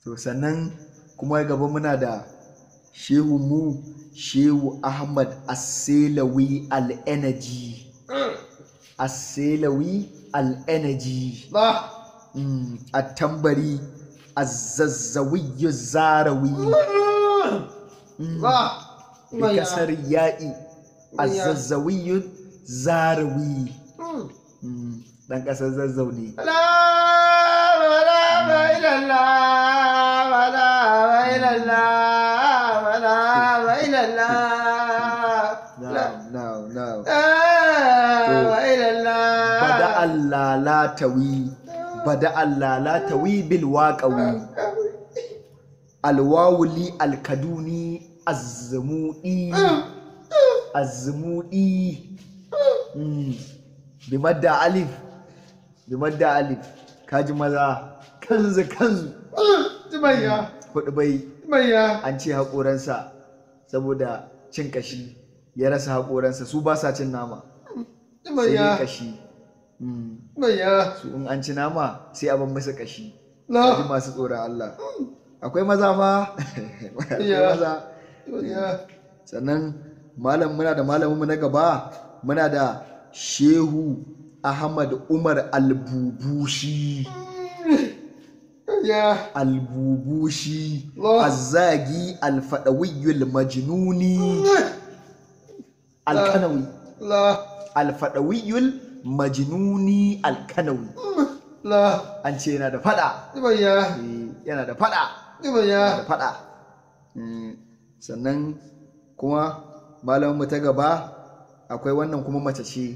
to sannan kuma gaba muna da shehu Ahmad As-Selawi Al-Energy As-Selawi Al-Energy At-Tambari Az-Zazzawi Zarawi بكسر الياء الززوي زاروي dan kasar zazzau ne bada allalatawi bil waqawi alwawuli alkaduni azmudi bimadda alif kaji maza kanzu Tumaya. hudu bai Tumaya. an ce haƙoransa saboda cin kashi ya rasa haƙoransa su ba sa cin nama sai dai kashi Tumaya. su in an ci nama sai a ban masa kashi La. kaji masu tsoron Allah akwai maza fa akwai maza sannan muna da malaminmu na gaba muna da Shehu Ahmad Umar Albubushi Albubushi Azzagi Alfadawiyul Majnuni Alkanawi Alfadawiyul Majnuni Alkanawi an ce yana da fada yana da fada sannan kuma malaminmu ta gaba akwai wannan kuma mace ce